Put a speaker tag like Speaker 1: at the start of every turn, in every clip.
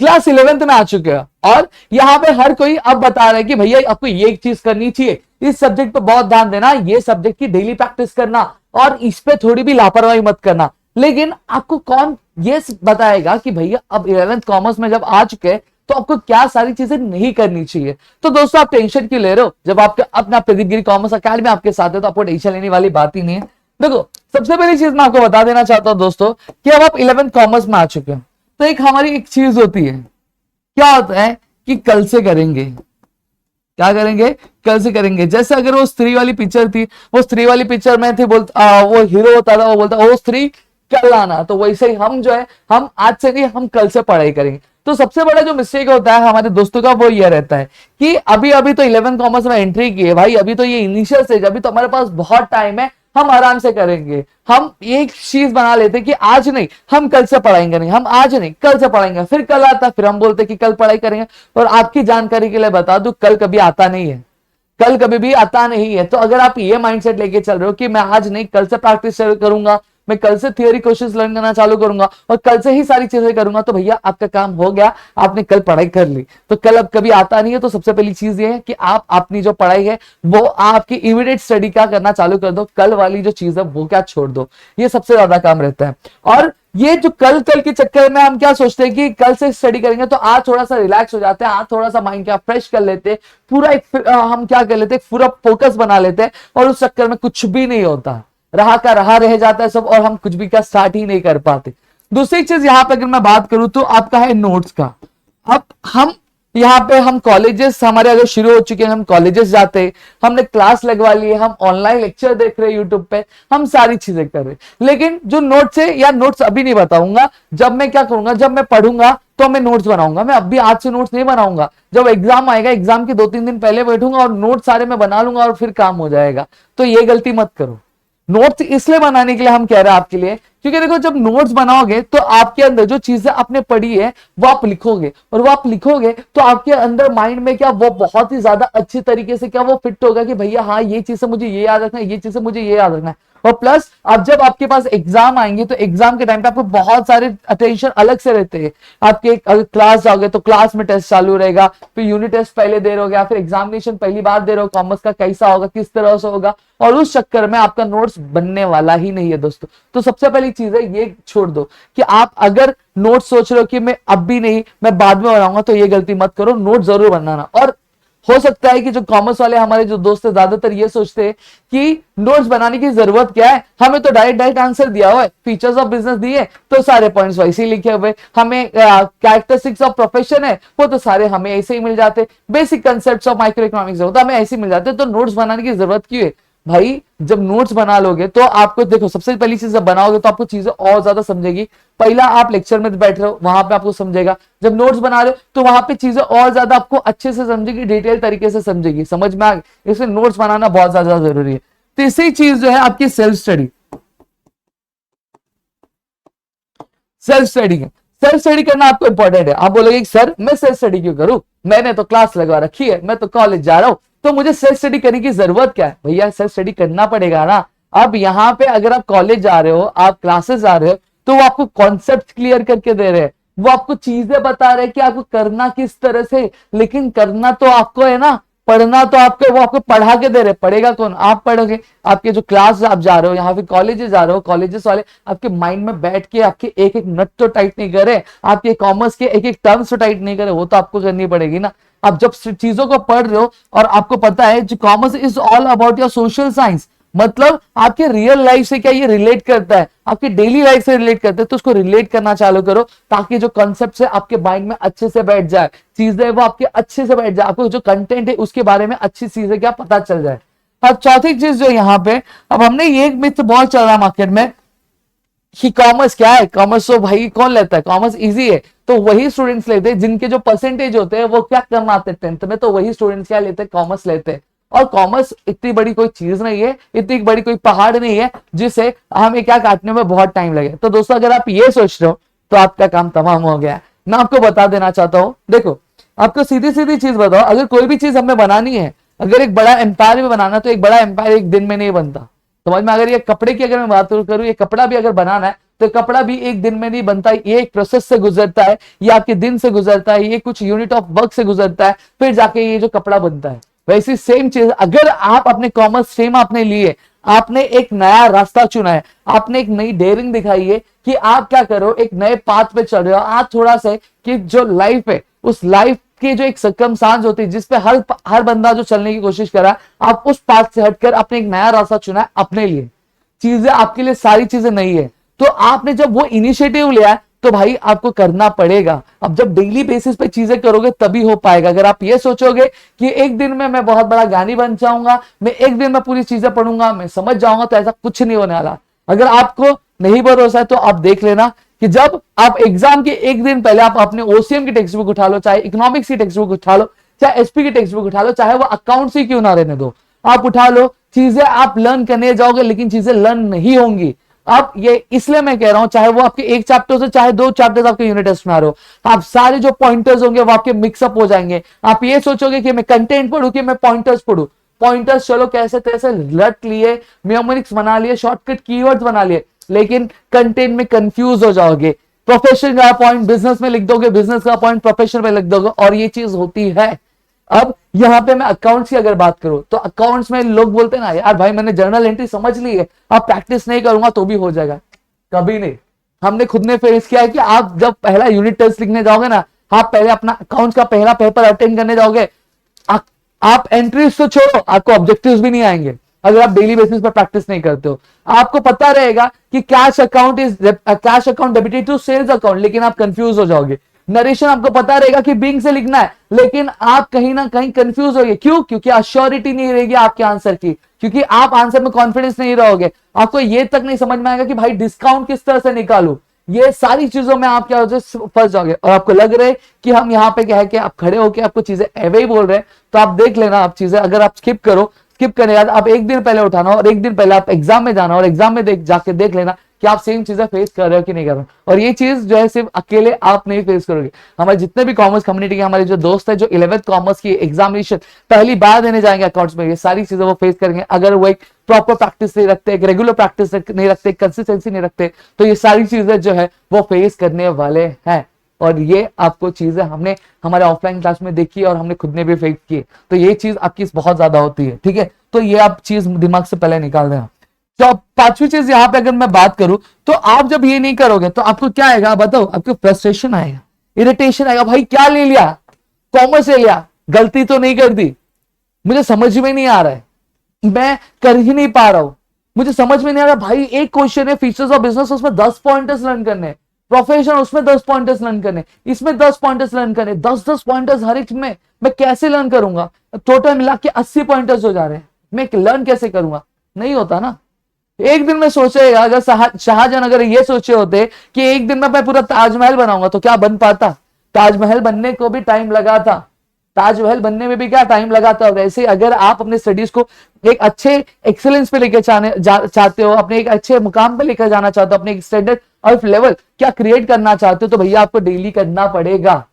Speaker 1: Class 11th में आ चुके हैं और यहाँ पे हर कोई अब बता रहा है कि भैया आपको ये चीज करनी चाहिए, इस सब्जेक्ट पे बहुत ध्यान देना, ये सब्जेक्ट की डेली प्रैक्टिस करना और इस पे थोड़ी भी लापरवाही मत करना। लेकिन आपको कौन ये बताएगा कि भैया अब 11th कॉमर्स में जब आ चुके हैं तो आपको क्या सारी चीजें नहीं करनी चाहिए। तो दोस्तों आप टेंशन क्यों ले रहे हो, जब आपका अपना प्रदीप गिरी कॉमर्स अकेडमी आपके साथ है तो आपको टेंशन लेने वाली बात ही नहीं है। देखो सबसे पहली चीज मैं आपको बता देना चाहता हूं दोस्तों कि अब आप 11th कॉमर्स में आ चुके हैं तो एक हमारी एक चीज होती है, क्या होता है कि कल से करेंगे, क्या करेंगे, कल से करेंगे। जैसे अगर वो स्त्री वाली पिक्चर थी, वो स्त्री वाली पिक्चर में थी, वो हीरो होता था, वो बोलता वो स्त्री कल आना, तो वैसे ही हम जो है हम आज से नहीं हम कल से पढ़ाई करेंगे। तो सबसे बड़ा जो मिस्टेक होता है हमारे दोस्तों का वो ये रहता है कि अभी अभी तो 11th कॉमर्स में एंट्री की है भाई, अभी तो ये इनिशियल स्टेज, अभी तो हमारे पास बहुत टाइम है, हम आराम से करेंगे। हम एक चीज बना लेते कि आज नहीं हम कल से पढ़ाएंगे, नहीं हम आज नहीं कल से पढ़ाएंगे, फिर कल आता फिर हम बोलते कि कल पढ़ाई करेंगे। और आपकी जानकारी के लिए बता दूं कल कभी आता नहीं है, कल कभी भी आता नहीं है। तो अगर आप ये माइंडसेट लेके चल रहे हो कि मैं आज नहीं कल से प्रैक्टिस करूंगा, मैं कल से थियोरी क्वेश्चंस लर्न करना चालू करूंगा और कल से ही सारी चीजें करूंगा, तो भैया आपका काम हो गया, आपने कल पढ़ाई कर ली। तो कल अब कभी आता नहीं है। तो सबसे पहली चीज ये है कि आप अपनी जो पढ़ाई है वो आपकी इमीडिएट स्टडी क्या करना चालू कर दो, कल वाली जो चीज है वो क्या छोड़ दो, ये सबसे ज्यादा काम रहता है। और ये जो कल कल के चक्कर में हम क्या सोचते हैं कि कल से स्टडी करेंगे तो आज थोड़ा सा रिलैक्स हो जाते हैं, आज थोड़ा सा माइंड क्या फ्रेश कर लेते हैं, पूरा एक हम क्या कर लेते हैं पूरा फोकस बना लेते हैं और उस चक्कर में कुछ भी नहीं होता, रहा का रहा रह जाता है सब और हम कुछ भी क्या स्टार्ट ही नहीं कर पाते। दूसरी चीज यहाँ पे अगर मैं बात करूं तो आपका है नोट्स का। अब हम यहाँ पे हम कॉलेजेस हमारे अगर शुरू हो चुके हैं, हम कॉलेजेस जाते हैं, हमने क्लास लगवा ली है, हम ऑनलाइन लेक्चर देख रहे हैं यूट्यूब पे, हम सारी चीजें कर रहे हैं। लेकिन जो नोट्स है या नोट्स अभी नहीं बताऊंगा, जब मैं क्या करूंगा जब मैं पढ़ूंगा तो मैं नोट्स बनाऊंगा। मैं अभी आज से नोट्स नहीं बनाऊंगा, जब एग्जाम आएगा एग्जाम के 2-3 दिन पहले बैठूंगा और नोट्स सारे मैं बना लूंगा और फिर काम हो जाएगा। तो ये गलती मत करो। नोट्स इसलिए बनाने के लिए हम कह रहे हैं आपके लिए क्योंकि देखो जब नोट्स बनाओगे तो आपके अंदर जो चीजें आपने पढ़ी है वो आप लिखोगे और वो आप लिखोगे तो आपके अंदर माइंड में क्या वो बहुत ही ज्यादा अच्छी तरीके से क्या वो फिट होगा कि भैया हाँ ये चीजें मुझे ये याद रखना है, ये चीजें मुझे ये याद रखना है। और प्लस अब जब आपके पास एग्जाम आएंगे तो एग्जाम के टाइम पे आपको बहुत सारे अटेंशन अलग से रहते हैं। आपके अगर क्लास जाओगे तो क्लास में टेस्ट चालू रहेगा, फिर यूनिट टेस्ट पहले दे रहे हो, या फिर एग्जामिनेशन पहली बार दे रहे हो, कॉमर्स का कैसा होगा किस तरह से होगा, और उस चक्कर में आपका नोट्स बनने वाला ही नहीं है दोस्तों। तो सबसे पहली चीज है ये छोड़ दो कि आप अगर नोट्स सोच रहे हो कि मैं अब भी नहीं मैं बाद में बनाऊंगा, तो ये गलती मत करो, नोट जरूर बनाना। और हो सकता है कि जो कॉमर्स वाले हमारे जो दोस्त है ज्यादातर ये सोचते हैं कि नोट्स बनाने की जरूरत क्या है, हमें तो डायरेक्ट आंसर दिया हुआ है, फीचर्स ऑफ बिजनेस दिए तो सारे पॉइंट्स वैसे ही लिखे हुए, हमें कैरेक्टरिस्टिक्स ऑफ प्रोफेशन है वो तो सारे हमें ऐसे ही मिल जाते, basic concepts of micro economics होता हमें ऐसे ही मिल जाते, तो नोट्स बनाने की जरूरत क्यों है भाई। जब नोट्स बना लोगे तो आपको देखो सबसे पहली चीज जब बनाओगे तो आपको चीजें और ज्यादा समझेगी। पहला आप लेक्चर में बैठ रहे हो वहां पे आपको समझेगा, जब नोट्स बना रहे हो तो वहां पे चीजें और ज्यादा आपको अच्छे से समझेगी, डिटेल तरीके से समझेगी, समझ में आ गई। इसलिए नोट्स बनाना बहुत ज्यादा जरूरी है। तीसरी चीज जो है आपकी सेल्फ स्टडी। सेल्फ स्टडी है, सेल्फ स्टडी करना आपको इंपॉर्टेंट है। आप बोलोगे सर मैं सेल्फ स्टडी क्यों करूं, मैंने तो क्लास लगवा रखी है, मैं तो कॉलेज जा रहा हूं, तो मुझे सेल्फ स्टडी करने की जरूरत क्या है। भैया सेल्फ स्टडी करना पड़ेगा ना। अब यहाँ पे अगर आप कॉलेज जा रहे हो, आप क्लासेस जा रहे हो, तो वो आपको कॉन्सेप्ट क्लियर करके दे रहे हैं, वो आपको चीजें बता रहे हैं कि आपको करना किस तरह से, लेकिन करना तो आपको है ना, पढ़ना तो आपको, वो आपको पढ़ा के दे रहे, पढ़ेगा कौन, आप पढ़ोगे। आपके जो क्लास आप जा रहे हो, यहाँ पे कॉलेजेस जा रहे हो, कॉलेजेस वाले आपके माइंड में बैठ के आपके एक एक नट तो टाइट नहीं करे, आपके कॉमर्स के एक एक टर्म्स तो टाइट नहीं करे, वो तो आपको करनी पड़ेगी ना। आप जब चीजों को पढ़ रहे हो और आपको पता है जो commerce is all about your social science, मतलब आपके रियल लाइफ से क्या ये रिलेट करता है, आपके डेली लाइफ से रिलेट करता है, तो उसको रिलेट करना चालू करो ताकि जो कॉन्सेप्ट है आपके माइंड में अच्छे से बैठ जाए, चीजें वो आपके अच्छे से बैठ जाए, आपको जो कंटेंट है उसके बारे में अच्छी चीजें क्या पता चल जाए। अब चौथी चीज जो यहाँ पे, अब हमने ये मिथ बहुत चल रहा मार्केट में कि कॉमर्स क्या है, कॉमर्स तो भाई कौन लेता है, कॉमर्स इजी है, तो वही स्टूडेंट्स लेते हैं जिनके जो परसेंटेज होते हैं वो क्या कम आते हैं 10th में, तो वही स्टूडेंट्स क्या लेते हैं, कॉमर्स लेते हैं। और कॉमर्स इतनी बड़ी कोई चीज नहीं है, इतनी बड़ी कोई पहाड़ नहीं है जिसे हमें क्या काटने में बहुत टाइम लगे। तो दोस्तों अगर आप ये सोच रहे हो तो आपका काम तमाम हो गया। मैं आपको बता देना चाहता हूं, देखो आपको सीधी सीधी चीज बताओ, अगर कोई भी चीज हमें बनानी है, अगर एक बड़ा एम्पायर भी बनाना, तो एक बड़ा एम्पायर एक दिन में नहीं बनता, समझ में। अगर ये कपड़े की अगर मैं बात करूं, ये कपड़ा भी अगर बनाना है तो कपड़ा भी एक दिन में नहीं बनता, ये एक प्रोसेस से गुजरता है, ये आपके दिन से गुजरता है, ये कुछ यूनिट ऑफ वर्क से गुजरता है, फिर जाके ये जो कपड़ा बनता है। वैसी सेम चीज अगर आप अपने कॉमर्स स्ट्रीम आपने लिए, आपने एक नया रास्ता चुना है, आपने एक नई डेयरिंग दिखाई है कि आप क्या करो, एक नए पाथ पे चल रहे हो आप, थोड़ा सा कि जो लाइफ है उस लाइफ की जो एक सर्कमस्टांस होती है जिसपे हर बंदा जो चलने की कोशिश कर रहा है, आप उस पाथ से हटकर आपने एक नया रास्ता चुना है अपने लिए। चीजें आपके लिए सारी चीजें नहीं है, तो आपने जब वो इनिशिएटिव लिया है तो भाई आपको करना पड़ेगा। अब जब डेली बेसिस पे चीजें करोगे तभी हो पाएगा। अगर आप ये सोचोगे कि एक दिन में मैं बहुत बड़ा ज्ञानी बन जाऊंगा, मैं एक दिन में पूरी चीजें पढ़ूंगा, मैं समझ जाऊंगा, तो ऐसा कुछ नहीं होने वाला। अगर आपको नहीं भरोसा है तो आप देख लेना कि जब आप एग्जाम के एक दिन पहले आप अपने ओसीएम की टेक्स्ट बुक उठा लो, चाहे इकोनॉमिक्स की टेक्स्ट बुक उठा लो, चाहे एसपी की टेक्स्ट बुक उठा लो, चाहे वो अकाउंट्स ही क्यों ना रहने दो, आप उठा लो, चीजें आप लर्न करने जाओगे लेकिन चीजें लर्न नहीं होंगी। अब ये इसलिए मैं कह रहा हूं, चाहे वो आपके एक चैप्टर से चाहे 2 चैप्टर्स आपके यूनिट टेस्ट में आ रहे हो, आप सारे जो पॉइंटर्स होंगे वो आपके मिक्सअप हो जाएंगे। आप ये सोचोगे कि मैं कंटेंट पढ़ू कि मैं पॉइंटर्स पढ़ू, पॉइंटर्स चलो कैसे तैसे रट लिए, म्यूमरिक्स बना लिए, शॉर्टकट कीवर्ड्स बना लिए, लेकिन कंटेंट में कंफ्यूज हो जाओगे। प्रोफेशन का पॉइंट बिजनेस में लिख दोगे, बिजनेस का पॉइंट प्रोफेशन में लिख दोगे, और ये चीज होती है। अब यहां पे मैं अकाउंट्स की अगर बात करूं तो अकाउंट्स में लोग बोलते हैं ना, यार भाई मैंने जर्नल एंट्री समझ ली है, अब प्रैक्टिस नहीं करूंगा तो भी हो जाएगा। कभी नहीं। हमने खुद ने फेस किया है कि आप जब पहला यूनिट टेस्ट लिखने जाओगे ना, आप पहले अपना अकाउंट्स का पहला पेपर अटेंड करने जाओगे, आप एंट्रीज तो छोड़ो, आपको ऑब्जेक्टिव्स भी नहीं आएंगे अगर आप डेली बेसिस पर प्रैक्टिस नहीं करते हो। आपको पता रहेगा कि cash account debited to sales account, लेकिन आप कंफ्यूज हो जाओगे। नरेशन आपको पता रहेगा कि बिंग से लिखना है, लेकिन आप कहीं ना कहीं कंफ्यूज होगे। क्यों? क्योंकि अश्योरिटी नहीं रहेगी आपके आंसर की, क्योंकि आप आंसर में कॉन्फिडेंस नहीं रहोगे। आपको ये तक नहीं समझ में आएगा कि भाई डिस्काउंट किस तरह से निकालू। ये सारी चीजों में आप क्या हो जाए, फंस जाओगे। और आपको लग रहा है कि हम यहाँ पे क्या है कि आप खड़े होके आपको चीजें एवे ही बोल रहे हैं, तो आप देख लेना। आप चीजें अगर आप स्किप करो, स्किप करने बाद आप एक दिन पहले उठाना और एक दिन पहले आप एग्जाम में जाना और एग्जाम में जाके देख लेना कि आप सेम चीजें फेस कर रहे हो कि नहीं कर रहे हो। और ये चीज जो है सिर्फ अकेले आप नहीं फेस करोगे, हमारे जितने भी कॉमर्स कम्युनिटी के हमारे जो दोस्त है जो 11th कॉमर्स की एग्जामिनेशन पहली बार देने जाएंगे अकाउंट्स में, ये सारी चीजें वो फेस करेंगे। अगर वो एक प्रॉपर प्रैक्टिस नहीं रखते, एक रेगुलर प्रैक्टिस नहीं रखते, कंसिस्टेंसी नहीं रखते, तो ये सारी चीजें जो है वो फेस करने वाले हैं। और ये आपको चीजें हमने हमारे ऑफलाइन क्लास में देखी और हमने खुद ने भी फेस की, तो ये चीज आपकी बहुत ज्यादा होती है। ठीक है, तो ये आप चीज दिमाग से पहले निकाल देना। तो पांचवी चीज यहां पे अगर मैं बात करूं तो आप जब ये नहीं करोगे तो आपको क्या आएगा बताओ? आपको फ्रस्ट्रेशन आएगा, इरिटेशन आएगा। भाई क्या ले लिया, कॉमर्स ले लिया, गलती तो नहीं कर दी, मुझे समझ में नहीं आ रहा है, मैं कर ही नहीं पा रहा हूं, मुझे समझ में नहीं आ रहा। भाई एक क्वेश्चन है फीचर्स ऑफ बिजनेस, उसमें 10 पॉइंटर्स लर्न करने, प्रोफेशन उसमें 10 पॉइंटर्स लर्न करने, इसमें 10 पॉइंटर्स लर्न करने, 10-10 पॉइंटर्स हर एक में मैं कैसे लर्न करूंगा? टोटल मिला के 80 पॉइंटर्स हो जा रहे हैं, मैं लर्न कैसे करूंगा? नहीं होता ना। एक दिन में सोचेगा, अगर शाहजहां अगर ये सोचे होते कि एक दिन में मैं पूरा ताजमहल बनाऊंगा तो क्या बन पाता? ताजमहल बनने को भी टाइम लगा था, ताजमहल बनने में भी क्या टाइम लगा था। वैसे अगर आप अपने स्टडीज को एक अच्छे एक्सेलेंस पे लेकर चाहते हो, अपने एक अच्छे मुकाम पे लेकर जाना चाहते हो, अपने एक स्टैंडर्ड ऑफ लेवल क्या क्रिएट करना चाहते हो, तो भैया आपको डेली करना पड़ेगा।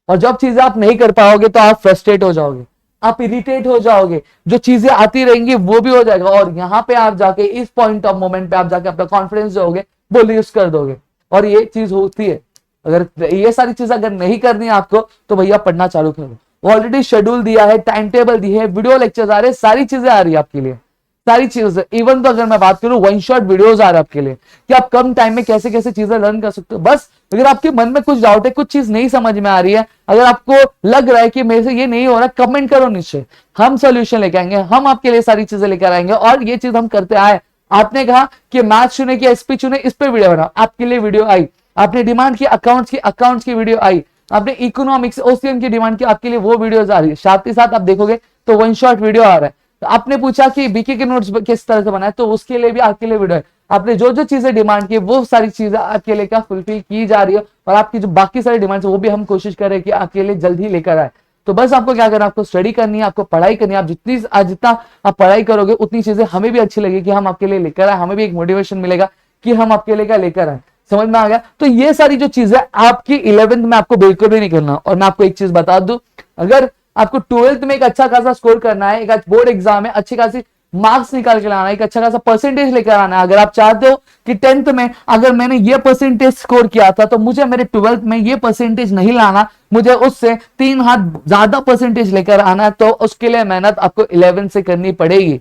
Speaker 1: और जब चीजें आप नहीं कर पाओगे तो आप फ्रस्ट्रेट हो जाओगे, आप इरिटेट हो जाओगे, जो चीजें आती रहेंगी वो भी हो जाएगा। और यहां पे आप जाके इस पॉइंट ऑफ मोमेंट पे आप जाके अपना कॉन्फिडेंस जो होगे वो लूज कर दोगे, और ये चीज होती है। अगर ये सारी चीजें अगर नहीं करनी है आपको तो भैया पढ़ना चालू करो। ऑलरेडी शेड्यूल दिया है, टाइम टेबल दी है, वीडियो लेक्चर्स आ रहे हैं, सारी चीजें आ रही है आपके लिए, सारी चीजें। इवन तो अगर मैं बात करूं वन शॉट वीडियोस आ रहे हैं आपके लिए कि आप कम टाइम में कैसे कैसे चीजें लर्न कर सकते हो। बस अगर आपके मन में कुछ डाउट है, कुछ चीज नहीं समझ में आ रही है, अगर आपको लग रहा है कि मेरे से ये नहीं हो रहा, कमेंट करो नीचे, हम सोल्यूशन लेके आएंगे, हम आपके लिए सारी चीजें लेकर आएंगे। और ये चीज हम करते आए। आपने कहा कि मैथ चुने कि एसपी चुने, इस पे वीडियो बनाओ, आपके लिए वीडियो आई। आपने डिमांड की अकाउंट्स की वीडियो आई। आपने इकोनॉमिक्स ओसीएम की डिमांड की, आपके लिए वो वीडियोस आ रही है। साथ ही साथ आप देखोगे तो वन शॉट वीडियो आ रहा है। तो आपने पूछा कि बीके के नोट्स किस तरह से बनाए, तो उसके लिए भी आपके लिए वीडियो है। आपने जो जो चीजें डिमांड की वो सारी चीजें आपके लिए क्या फुलफिल की जा रही है, और आपकी जो बाकी सारी डिमांड्स वो भी हम कोशिश करें कि आपके लिए जल्द ही लेकर आए। तो बस आपको क्या करना है, आपको स्टडी करनी है, आपको पढ़ाई करनी है। आप जितना आप पढ़ाई करोगे उतनी चीजें हमें भी अच्छी लगेगी कि हम आपके लिए लेकर आए, हमें भी एक मोटिवेशन मिलेगा कि हम आपके लिए क्या लेकर आए। समझ में आ गया? तो ये सारी जो चीजें आपकी 11th में आपको बिल्कुल भी नहीं करना। और मैं आपको एक चीज बता दूं, अगर आपको 12th में एक अच्छा खासा स्कोर करना है, एक बोर्ड एग्जाम है, अच्छी खासी मार्क्स निकाल के लाना है, एक अच्छा खासा परसेंटेज लेकर आना है, अगर आप चाहते हो कि 10th में अगर मैंने ये परसेंटेज स्कोर किया था तो मुझे मेरे 12th में ये परसेंटेज नहीं लाना, मुझे उससे 3 हाथ ज्यादा परसेंटेज लेकर आना, तो उसके लिए मेहनत आपको 11 से करनी पड़ेगी।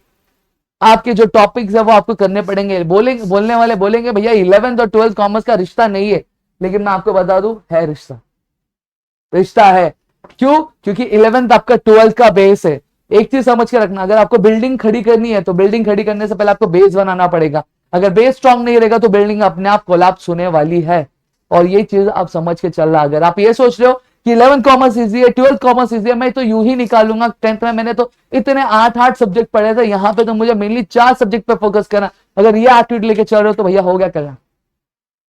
Speaker 1: आपके जो टॉपिक्स है वो आपको करने पड़ेंगे। बोलने वाले बोलेंगे भैया 11th और 12th कॉमर्स का रिश्ता नहीं है, लेकिन मैं आपको बता दूं है रिश्ता, रिश्ता है। क्यों? क्योंकि 11th आपका 12th का बेस है। एक चीज समझ के रखना, अगर आपको बिल्डिंग खड़ी करनी है तो बिल्डिंग खड़ी करने से पहले आपको बेस बनाना पड़ेगा। अगर बेस स्ट्रांग नहीं रहेगा तो बिल्डिंग अपने आप कोलैप्स होने वाली है, और ये चीज आप समझ के चल रहा। अगर आप ये सोच रहे हो कि 11th कॉमर्स इजी है, 12th कॉमर्स इजी है, मैं तो यूं ही निकालूंगा, 10th में मैंने तो इतने 8 सब्जेक्ट पढ़े थे, यहाँ पे तो मुझे मेनली 4 सब्जेक्ट पे फोकस करना, अगर ये एटीट्यूड लेके चल रहे हो तो भैया हो गया करना,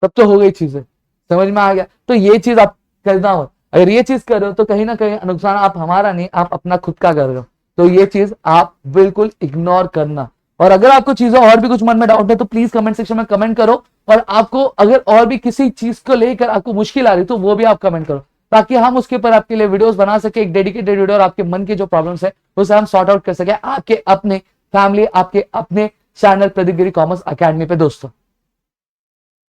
Speaker 1: तब तो हो गई चीजें। समझ में आ गया? तो ये चीज आप करना हो, अगर ये चीज कर रहे हो तो कहीं ना कहीं नुकसान आप हमारा नहीं, आप अपना खुद का कर रहे हो, तो ये चीज आप बिल्कुल इग्नोर करना। और अगर आपको चीजें और भी कुछ मन में डाउट है तो प्लीज कमेंट सेक्शन में कमेंट करो, और आपको अगर और भी किसी चीज को लेकर आपको मुश्किल आ रही तो वो भी आप कमेंट करो, ताकि हम उसके ऊपर आपके लिए वीडियोस बना सके, एक डेडिकेटेड वीडियो, और आपके मन की जो प्रॉब्लम्स है उसे हम सॉर्ट आउट कर सके आपके अपने फैमिली, आपके अपने चैनल प्रदीप गिरी कॉमर्स अकेडमी पे दोस्तों।